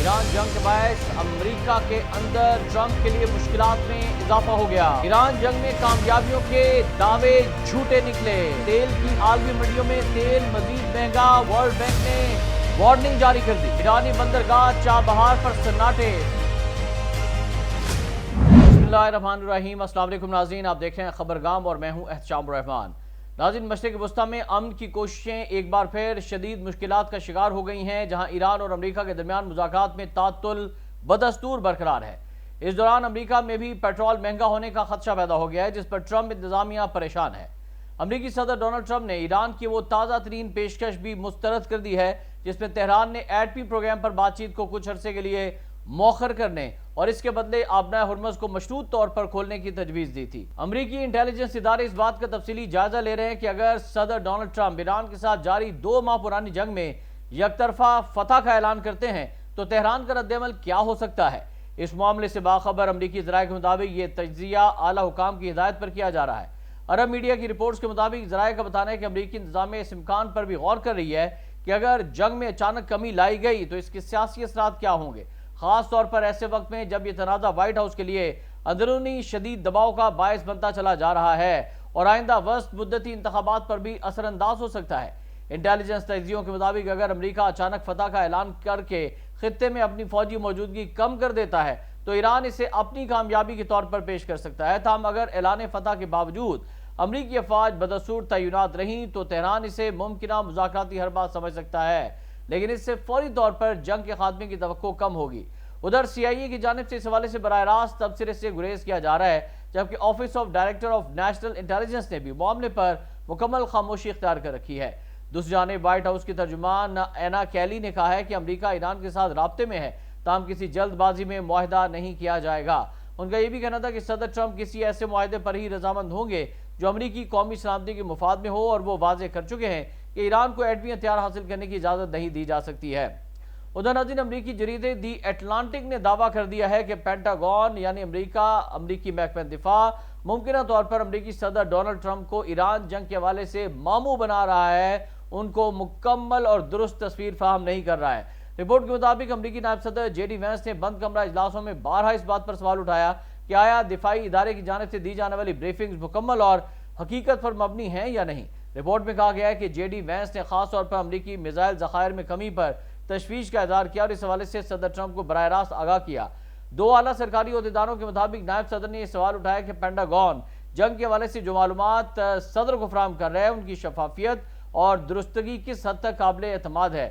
ایران جنگ کے باعث امریکہ کے اندر ٹرمپ کے لیے مشکلات میں اضافہ ہو گیا۔ ایران جنگ میں کامیابیوں کے دعوے جھوٹے نکلے۔ تیل کی عالمی منڈیوں میں تیل مزید مہنگا، ورلڈ بینک نے وارننگ جاری کر دی۔ ایرانی بندرگاہ چابہار پر سناٹے۔ بسم اللہ الرحمن الرحیم۔ السلام علیکم ناظرین، آپ دیکھ رہے ہیں خبرگام اور میں ہوں احتشام الرحمان۔ ناظرین، مشرق وسطیٰ میں امن کی کوششیں ایک بار پھر شدید مشکلات کا شکار ہو گئی ہیں، جہاں ایران اور امریکہ کے درمیان مذاکرات میں تعطل بدستور برقرار ہے۔ اس دوران امریکہ میں بھی پیٹرول مہنگا ہونے کا خدشہ پیدا ہو گیا ہے، جس پر ٹرمپ انتظامیہ پریشان ہے۔ امریکی صدر ڈونلڈ ٹرمپ نے ایران کی وہ تازہ ترین پیشکش بھی مسترد کر دی ہے جس میں تہران نے ایٹمی پروگرام پر بات چیت کو کچھ عرصے کے لیے مؤخر کرنے اور اس کے بدلے آبنائے ہرمز کو مشروط طور پر کھولنے کی تجویز دی تھی۔ امریکی انٹیلیجنس ادارے اس بات کا تفصیلی جائزہ لے رہے ہیں کہ اگر صدر ڈونلڈ ٹرمپ ایران کے ساتھ جاری 2 ماہ پرانی جنگ میں یک طرفہ فتح کا اعلان کرتے ہیں تو تہران کا رد عمل کیا ہو سکتا ہے۔ اس معاملے سے باخبر امریکی ذرائع کے مطابق یہ تجزیہ اعلیٰ حکام کی ہدایت پر کیا جا رہا ہے۔ عرب میڈیا کی رپورٹس کے مطابق ذرائع کا بتانا ہے کہ امریکی انتظامیہ اس امکان پر بھی غور کر رہی ہے کہ اگر جنگ میں اچانک کمی لائی گئی تو اس کے سیاسی اثرات کیا ہوں گے، خاص طور پر ایسے وقت میں جب یہ تنازع وائٹ ہاؤس کے لیے اندرونی شدید دباؤ کا باعث بنتا چلا جا رہا ہے اور آئندہ وسط مدتی انتخابات پر بھی اثر انداز ہو سکتا ہے۔ انٹیلیجنس تجزیوں کے مطابق اگر امریکہ اچانک فتح کا اعلان کر کے خطے میں اپنی فوجی موجودگی کم کر دیتا ہے تو ایران اسے اپنی کامیابی کے طور پر پیش کر سکتا ہے، تاہم اگر اعلان فتح کے باوجود امریکی افواج بدستور تعینات رہیں تو تہران اسے ممکنہ مذاکراتی حربہ سمجھ سکتا ہے، لیکن اس سے فوری طور پر جنگ کے خاتمے کی توقع کم ہوگی۔ ادھر سی آئی اے کی جانب سے اس حوالے سے براہ راست تبصرے سے گریز کیا جا رہا ہے، جبکہ office of director of national intelligence نے بھی معاملے پر مکمل خاموشی اختیار کر رکھی ہے۔ دوسری جانب وائٹ ہاؤس کی ترجمان اینا کیلی نے کہا ہے کہ امریکہ ایران کے ساتھ رابطے میں ہے، تاہم کسی جلد بازی میں معاہدہ نہیں کیا جائے گا۔ ان کا یہ بھی کہنا تھا کہ صدر ٹرمپ کسی ایسے معاہدے پر ہی رضامند ہوں گے جو امریکی قومی سلامتی کے مفاد میں ہو، اور وہ واضح کر چکے ہیں کہ ایران کو ایٹمی ہتھیار حاصل کرنے کی اجازت نہیں دی جا سکتی ہے۔ ادھر ناظرین، امریکی جریدے دی اٹلانٹک نے دعویٰ کر دیا ہے کہ پینٹاگون یعنی امریکی محکمہ دفاع ممکنہ طور پر امریکی صدر ڈونلڈ ٹرمپ کو ایران جنگ کے حوالے سے ماموں بنا رہا ہے، ان کو مکمل اور درست تصویر فراہم نہیں کر رہا ہے۔ رپورٹ کے مطابق امریکی نائب صدر جے ڈی وینس نے بند کمرہ اجلاسوں میں بارہا اس بات پر سوال اٹھایا کہ آیا دفاعی ادارے کی جانب سے دی جانے والی بریفنگز مکمل اور حقیقت پر مبنی ہیں یا نہیں۔ رپورٹ میں کہا گیا ہے کہ جے ڈی وینس نے خاص طور پر امریکی میزائل ذخائر میں کمی پر تشویش کا اظہار کیا اور اس حوالے سے صدر ٹرمپ کو براہ راست آگاہ کیا۔ 2 اعلیٰ سرکاری عہدیداروں کے مطابق نائب صدر نے یہ سوال اٹھایا کہ پینٹاگون جنگ کے حوالے سے جو معلومات صدر کو فراہم کر رہے ہیں ان کی شفافیت اور درستگی کس حد تک قابل اعتماد ہے۔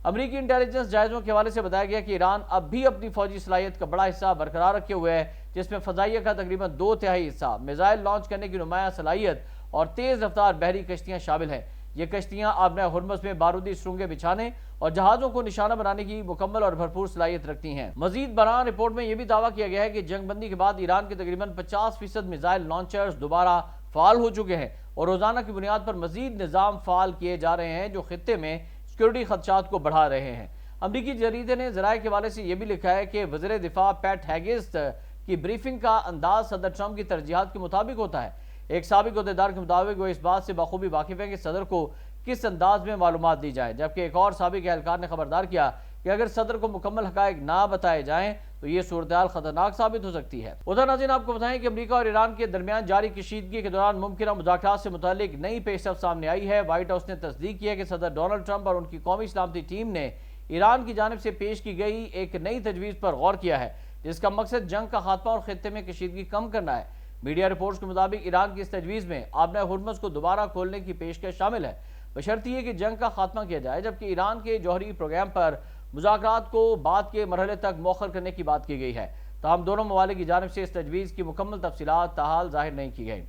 امریکی انٹیلیجنس جائزوں کے حوالے سے بتایا گیا کہ ایران اب بھی اپنی فوجی صلاحیت کا بڑا حصہ برقرار رکھے ہوئے ہے، جس میں فضائیہ کا تقریباً 2/3 حصہ، میزائل لانچ کرنے کی نمایاں صلاحیت اور تیز رفتار بحری کشتیاں شامل ہیں۔ یہ کشتیاں آبنائے ہرمز میں بارودی سرنگیں بچھانے اور جہازوں کو نشانہ بنانے کی مکمل اور بھرپور صلاحیت رکھتی ہیں۔ مزید برآں رپورٹ میں یہ بھی دعویٰ کیا گیا ہے کہ جنگ بندی کے بعد ایران کے تقریباً 50% میزائل لانچرز دوبارہ فعال ہو چکے ہیں اور روزانہ کی بنیاد پر مزید نظام فعال کیے جا رہے ہیں جو خطے میں سیکیورٹی خدشات کو بڑھا رہے ہیں۔ امریکی جریدے نے ذرائع کے حوالے سے یہ بھی لکھا ہے کہ وزیر دفاع پیٹ ہیگسٹ کی بریفنگ کا انداز صدر ٹرمپ کی ترجیحات کے مطابق ہوتا ہے۔ ایک سابق عہدیدار کے مطابق وہ اس بات سے بخوبی واقف ہے کہ صدر کو کس انداز میں معلومات دی جائے، جبکہ ایک اور سابق اہلکار نے خبردار کیا کہ اگر صدر کو مکمل حقائق نہ بتائے جائیں تو یہ صورتحال خطرناک ثابت ہو سکتی ہے۔ ادھر ناظرین، آپ کو بتائیں کہ امریکہ اور ایران کے درمیان جاری کشیدگی کے دوران ممکنہ مذاکرات سے متعلق نئی پیش رفت سامنے آئی ہے۔ وائٹ ہاؤس نے تصدیق کی ہے کہ صدر ڈونلڈ ٹرمپ اور ان کی قومی سلامتی ٹیم نے ایران کی جانب سے پیش کی گئی ایک نئی تجویز پر غور کیا ہے جس کا مقصد جنگ کا خاتمہ اور خطے میں کشیدگی کم کرنا ہے۔ میڈیا رپورٹس کے مطابق ایران کی اس تجویز میں آبنائے ہرمز کو دوبارہ کھولنے کی پیشکش شامل ہے، بشرط یہ کہ جنگ کا خاتمہ کیا جائے، جبکہ ایران کے جوہری پروگرام پر مذاکرات کو بعد کے مرحلے تک مؤخر کرنے کی بات کی گئی ہے، تاہم دونوں ممالک کی جانب سے اس تجویز کی مکمل تفصیلات تاحال ظاہر نہیں کی گئی۔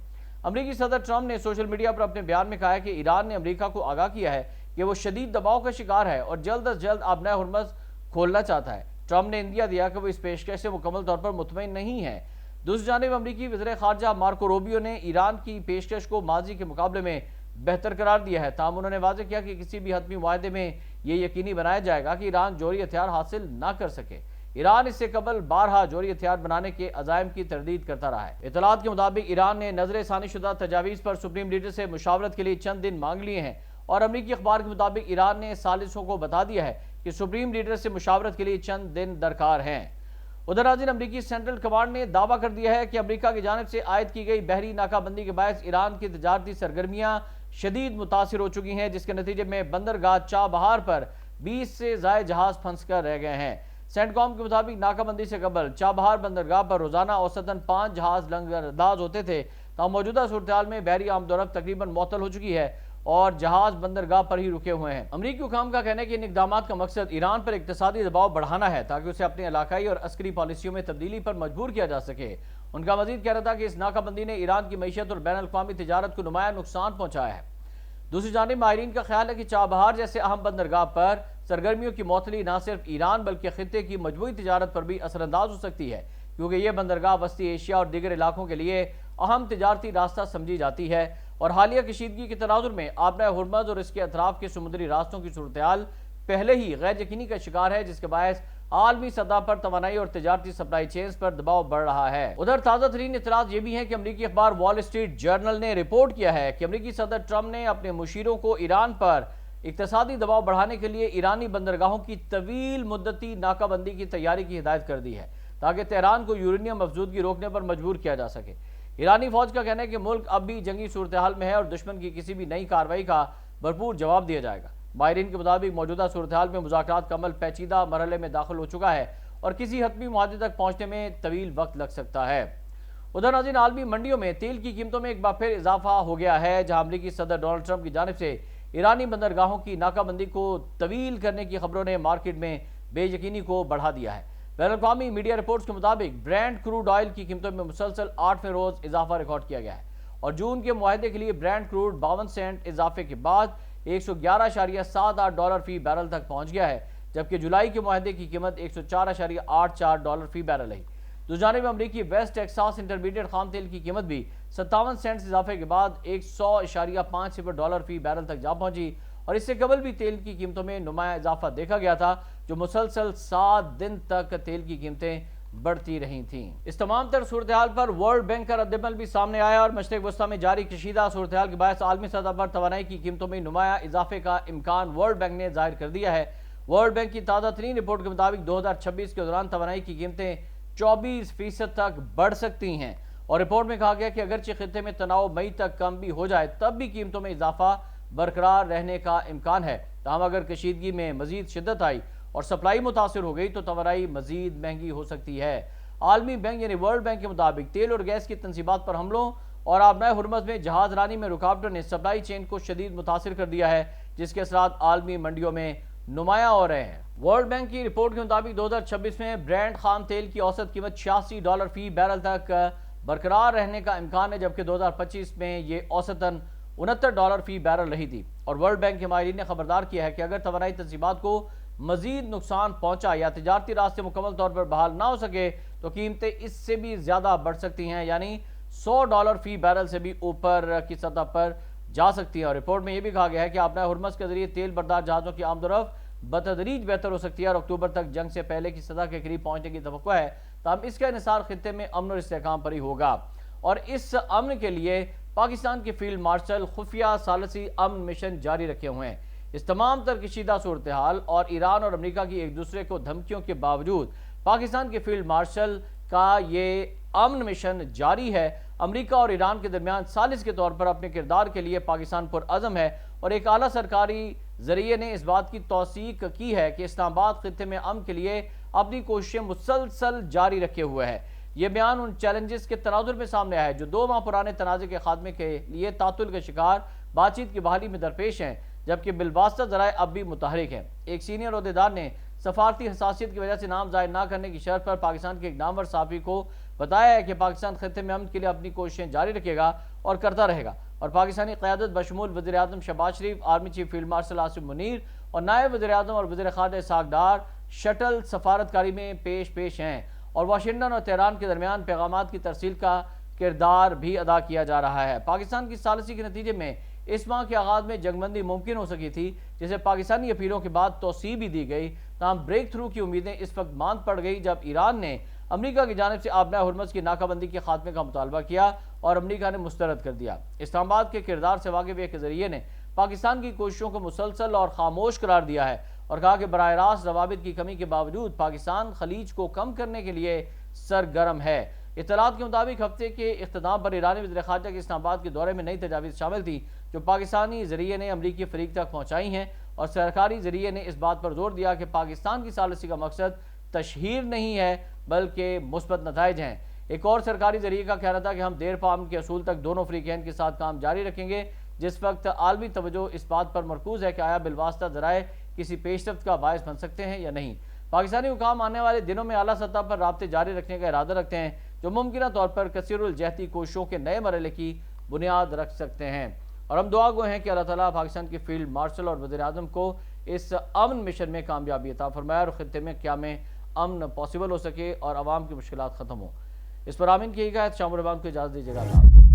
امریکی صدر ٹرمپ نے سوشل میڈیا پر اپنے بیان میں کہا ہے کہ ایران نے امریکہ کو آگاہ کیا ہے کہ وہ شدید دباؤ کا شکار ہے اور جلد از جلد آبنائے ہرمز کھولنا چاہتا ہے۔ ٹرمپ نے اندیا دیا کہ وہ اس پیشکش سے مکمل طور پر مطمئن نہیں ہے۔ دوسری جانب امریکی وزیر خارجہ مارکو روبیو نے ایران کی پیشکش کو ماضی کے مقابلے میں بہتر قرار دیا ہے، تاہم انہوں نے واضح کیا کہ کسی بھی حتمی معاہدے میں یہ یقینی بنایا جائے گا کہ ایران جوہری ہتھیار حاصل نہ کر سکے۔ ایران اس سے قبل بارہا جوہری ہتھیار بنانے کے عزائم کی تردید کرتا رہا ہے۔ اطلاعات کے مطابق ایران نے نظر ثانی شدہ تجاویز پر سپریم لیڈر سے مشاورت کے لیے چند دن مانگ لیے ہیں اور امریکی اخبار کے مطابق ایران نے ثالثوں کو بتا دیا ہے کہ کہ سپریم لیڈر سے مشاورت کے لیے چند دن درکار ہیں۔ ادھر ناظرین، امریکی سینٹرل کمانڈ نے دعویٰ کر دیا ہے کہ امریکہ کی جانب سے عائد کی گئی بحری ناکہ بندی کے باعث ایران کی تجارتی سرگرمیاں شدید متاثر ہو چکی ہیں، جس کے نتیجے میں بندرگاہ چابہار پر 20 سے زائد جہاز پھنس کر رہ گئے ہیں۔ سینٹ کام کے مطابق ناکہ بندی سے قبل چابہار بندرگاہ پر روزانہ اوسطاً 5 جہاز لنگر انداز ہوتے تھے، تاہم موجودہ صورتحال میں بحری آمد و رفت تقریباً معطل ہو چکی ہے اور جہاز بندرگاہ پر ہی رکے ہوئے ہیں۔ امریکی حکام کا کہنا ہے کہ ان اقدامات کا مقصد ایران پر اقتصادی دباؤ بڑھانا ہے تاکہ اسے اپنی علاقائی اور عسکری پالیسیوں میں تبدیلی پر مجبور کیا جا سکے۔ ان کا مزید کہنا تھا کہ اس ناکہ بندی نے ایران کی معیشت اور بین الاقوامی تجارت کو نمایاں نقصان پہنچایا ہے۔ دوسری جانب ماہرین کا خیال ہے کہ چابہار جیسے اہم بندرگاہ پر سرگرمیوں کی معطلی نہ صرف ایران بلکہ خطے کی مجموعی تجارت پر بھی اثر انداز ہو سکتی ہے، کیونکہ یہ بندرگاہ وسطی ایشیا اور دیگر علاقوں کے لیے اہم تجارتی راستہ سمجھی جاتی ہے اور حالیہ کشیدگی کے تناظر میں آبنہ ہرمز اور اس کے اطراف کے سمندری راستوں کی صورتحال پہلے ہی غیر یقینی کا شکار ہے، جس کے باعث عالمی سطح پر توانائی اور تجارتی سپلائی چینز پر دباؤ بڑھ رہا ہے۔ ادھر تازہ ترین اطلاعات یہ بھی ہیں کہ امریکی اخبار وال اسٹریٹ جرنل نے رپورٹ کیا ہے کہ امریکی صدر ٹرمپ نے اپنے مشیروں کو ایران پر اقتصادی دباؤ بڑھانے کے لیے ایرانی بندرگاہوں کی طویل مدتی ناکہ بندی کی تیاری کی ہدایت کر دی ہے تاکہ تہران کو یورینیم افزودگی روکنے پر مجبور کیا جا سکے۔ ایرانی فوج کا کہنا ہے کہ ملک اب بھی جنگی صورتحال میں ہے اور دشمن کی کسی بھی نئی کارروائی کا بھرپور جواب دیا جائے گا۔ ماہرین کے مطابق موجودہ صورتحال میں مذاکرات کا عمل پیچیدہ مرحلے میں داخل ہو چکا ہے اور کسی حتمی معاہدے تک پہنچنے میں طویل وقت لگ سکتا ہے۔ ادھر ناظرین، عالمی منڈیوں میں تیل کی قیمتوں میں ایک بار پھر اضافہ ہو گیا ہے، جہاں امریکی صدر ڈونلڈ ٹرمپ کی جانب سے ایرانی بندرگاہوں کی ناکہ بندی کو طویل کرنے کی خبروں نے مارکیٹ میں بے یقینی کو بڑھا دیا ہے۔ بین الاقوامی میڈیا رپورٹس کے مطابق برینڈ کروڈ آئل کی قیمتوں میں مسلسل 8ویں روز اضافہ ریکارڈ کیا گیا ہے اور جون کے معاہدے کے لیے برینڈ کروڈ 52 سینٹ اضافے کے بعد 111.78 فی بیرل تک پہنچ گیا ہے، جبکہ جولائی کے معاہدے کی قیمت 104.84 فی بیرل ہے۔ دوسری جانب امریکی ویسٹ ٹیکساس انٹرمیڈیٹ خام تیل کی قیمت بھی 57 سینٹ اضافے کے بعد 100.50 فی بیرل تک جا پہنچی اور اس سے قبل بھی تیل کی قیمتوں میں نمایاں اضافہ دیکھا گیا تھا، جو مسلسل 7 دن تک تیل کی قیمتیں بڑھتی رہی تھیں۔ اس تمام تر صورتحال پر ورلڈ بینک کا ردعمل بھی سامنے آیا اور مشرق وسطیٰ میں جاری کشیدہ صورتحال کے باعث عالمی سطح پر توانائی کی قیمتوں میں نمایاں اضافے کا امکان ورلڈ بینک نے ظاہر کر دیا ہے۔ ورلڈ بینک کی تازہ ترین رپورٹ کے مطابق 2026 کے دوران توانائی کی قیمتیں 24% تک بڑھ سکتی ہیں اور رپورٹ میں کہا گیا کہ اگرچہ خطے میں تناؤ مئی تک کم بھی ہو جائے تب بھی قیمتوں میں اضافہ برقرار رہنے کا امکان ہے، تاہم اگر کشیدگی میں مزید شدت آئی اور سپلائی متاثر ہو گئی تو توانائی مزید مہنگی ہو سکتی ہے۔ عالمی بینک یعنی ورلڈ بینک کے مطابق تیل اور گیس کی تنصیبات پر حملوں اور آبنائے ہرمز میں جہاز رانی میں رکاوٹوں نے سپلائی چین کو شدید متاثر کر دیا ہے، جس کے اثرات عالمی منڈیوں میں نمایاں ہو رہے ہیں۔ ورلڈ بینک کی رپورٹ کے مطابق 2026 میں برینڈ خام تیل کی اوسط قیمت $86 فی بیرل تک برقرار رہنے کا امکان ہے، جبکہ 2025 میں یہ اوسطاً $69 فی بیرل رہی تھی اور ورلڈ بینک کے ماہرین نے خبردار کیا ہے کہ اگر توانائی تنصیبات کو مزید نقصان پہنچا یا تجارتی راستے مکمل طور پر بحال نہ ہو سکے تو قیمتیں اس سے بھی زیادہ بڑھ سکتی ہیں، یعنی $100 فی بیرل سے بھی اوپر کی سطح پر جا سکتی ہیں۔ اور رپورٹ میں یہ بھی کہا گیا ہے کہ آبنائے ہرمز کے ذریعے تیل بردار جہازوں کی آمد و رفت بتدریج بہتر ہو سکتی ہے اور اکتوبر تک جنگ سے پہلے کی سطح کے قریب پہنچنے کی توقع ہے، تاہم اس کا انحصار خطے میں امن اور استحکام پر ہی ہوگا اور اس امن کے لیے پاکستان کے فیلڈ مارشل خفیہ ثالثی امن مشن جاری رکھے ہوئے ہیں۔ اس تمام تر کشیدہ صورتحال اور ایران اور امریکہ کی ایک دوسرے کو دھمکیوں کے باوجود پاکستان کے فیلڈ مارشل کا یہ امن مشن جاری ہے۔ امریکہ اور ایران کے درمیان ثالث کے طور پر اپنے کردار کے لیے پاکستان پرعزم ہے اور ایک اعلیٰ سرکاری ذریعے نے اس بات کی توثیق کی ہے کہ اسلام آباد خطے میں امن کے لیے اپنی کوششیں مسلسل جاری رکھے ہوئے ہے۔ یہ بیان ان چیلنجز کے تناظر میں سامنے آیا ہے جو 2 ماہ پرانے تنازع کے خاتمے کے لیے تعطل کے شکار بات چیت کی بحالی میں درپیش ہیں، جبکہ بالواسطہ ذرائع اب بھی متحرک ہیں۔ ایک سینئر عہدیدار نے سفارتی حساسیت کی وجہ سے نام ظاہر نہ کرنے کی شرط پر پاکستان کے ایک نامور صحافی کو بتایا ہے کہ پاکستان خطے میں امن کے لیے اپنی کوششیں جاری رکھے گا اور کرتا رہے گا اور پاکستانی قیادت بشمول وزیر اعظم Shahbaz Sharif, army chief field marshal Asif Munir اور نائب وزیر اعظم اور وزیر خارجہ اسحاق ڈار شٹل سفارتکاری میں پیش ہیں اور واشنگٹن اور تہران کے درمیان پیغامات کی ترسیل کا کردار بھی ادا کیا جا رہا ہے۔ پاکستان کی ثالثی کے نتیجے میں اس ماہ کے آغاز میں جنگ بندی ممکن ہو سکی تھی، جسے پاکستانی اپیلوں کے بعد توسیع بھی دی گئی، تاہم بریک تھرو کی امیدیں اس وقت ماند پڑ گئی جب ایران نے امریکہ کی جانب سے آبنائے ہرمز کی ناکہ بندی کے خاتمے کا مطالبہ کیا اور امریکہ نے مسترد کر دیا۔ اسلام آباد کے کردار سے واقف ایک ذریعے نے پاکستان کی کوششوں کو مسلسل اور خاموش قرار دیا ہے اور کہا کہ براہ راست ضوابط کی کمی کے باوجود پاکستان خلیج کو کم کرنے کے لیے سرگرم ہے۔ اطلاعات کے مطابق ہفتے کے اختتام پر ایرانی وزیر خارجہ کے اسلام آباد کے دورے میں نئی تجاویز شامل تھی جو پاکستانی ذریعے نے امریکی فریق تک پہنچائی ہیں، اور سرکاری ذریعے نے اس بات پر زور دیا کہ پاکستان کی ثالثی کا مقصد تشہیر نہیں ہے بلکہ مثبت نتائج ہیں۔ ایک اور سرکاری ذریعے کا کہنا تھا کہ ہم دیر پا امن کے اصول تک دونوں فریقین کے ساتھ کام جاری رکھیں گے، جس وقت عالمی توجہ اس بات پر مرکوز ہے کہ آیا بالواسطہ ذرائع کسی پیش رفت کا باعث بن سکتے ہیں یا نہیں۔ پاکستانی حکام آنے والے دنوں میں اعلیٰ سطح پر رابطے جاری رکھنے کا ارادہ رکھتے ہیں جو ممکنہ طور پر کثیر الجہتی کوششوں کے نئے مرحلے کی بنیاد رکھ سکتے ہیں، اور ہم دعا گو ہیں کہ اللہ تعالیٰ پاکستان کے فیلڈ مارشل اور وزیر اعظم کو اس امن مشن میں کامیابی عطا فرمائے اور خطے میں قیام امن پاسبل ہو سکے اور عوام کی مشکلات ختم ہوں۔ اس پر آمین کہیے گا۔ شام الرحمان کو اجازت دیجیے گا۔